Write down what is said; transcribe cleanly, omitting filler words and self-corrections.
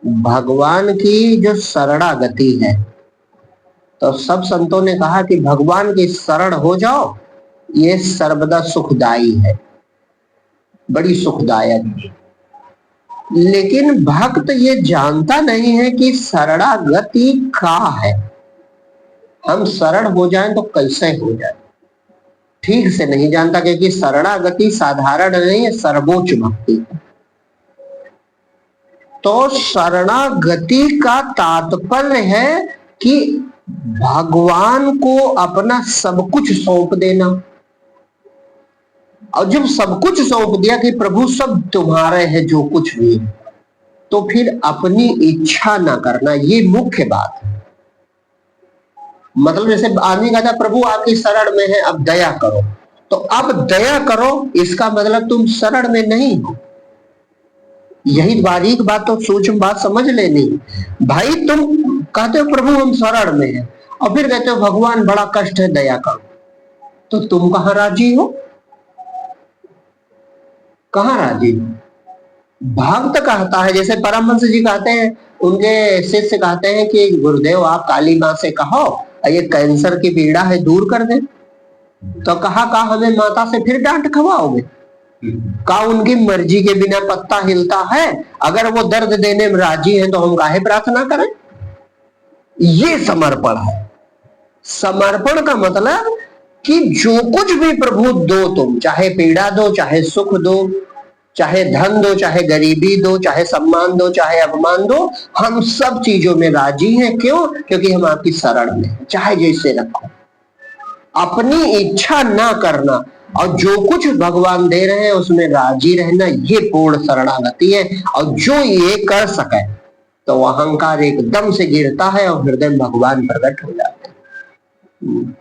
भगवान की जो शरणागति है, तो सब संतों ने कहा कि भगवान की शरण हो जाओ, ये सर्वदा सुखदाई है, बड़ी सुखदायक है। लेकिन भक्त ये जानता नहीं है कि शरणागति क्या है। हम शरण हो जाएं तो कैसे हो जाए, ठीक से नहीं जानता, क्योंकि शरणागति साधारण नहीं है, सर्वोच्च भक्ति। तो शरणागति का तात्पर्य है कि भगवान को अपना सब कुछ सौंप देना। और जब सब कुछ सौंप दिया कि प्रभु सब तुम्हारे है जो कुछ भी, तो फिर अपनी इच्छा ना करना, ये मुख्य बात है। मतलब जैसे आदमी कहता प्रभु आपकी शरण में है, अब दया करो, तो अब दया करो इसका मतलब तुम शरण में नहीं हो। यही बारीक बात, तो सूक्ष्म बात समझ लेनी भाई। तुम कहते हो प्रभु हम शरण में हैं, और फिर कहते हो भगवान बड़ा कष्ट है दया करो, तो तुम कहां राजी हो, कहां राजी हो? भक्त कहता है, जैसे परमहंस जी कहते हैं, उनके शिष्य कहते हैं कि गुरुदेव आप काली माँ से कहो ये कैंसर की पीड़ा है दूर कर दे। तो कहा हमें माता से फिर डांट खवाओगे? का उनकी मर्जी के बिना पत्ता हिलता है? अगर वो दर्द देने में राजी है तो हम काहे प्रार्थना करें? ये समर्पण है। समर्पण का मतलब कि जो कुछ भी प्रभु दो, तुम चाहे पीड़ा दो, चाहे सुख दो, चाहे धन दो, चाहे गरीबी दो, चाहे सम्मान दो, चाहे अपमान दो, हम सब चीजों में राजी हैं। क्यों? क्योंकि हम आपकी शरण में, चाहे जैसे रखो। अपनी इच्छा ना करना और जो कुछ भगवान दे रहे हैं उसमें राजी रहना, ये पूर्ण शरणागति है। और जो ये कर सके तो अहंकार एकदम से गिरता है और हृदय में भगवान प्रकट हो जाते हैं।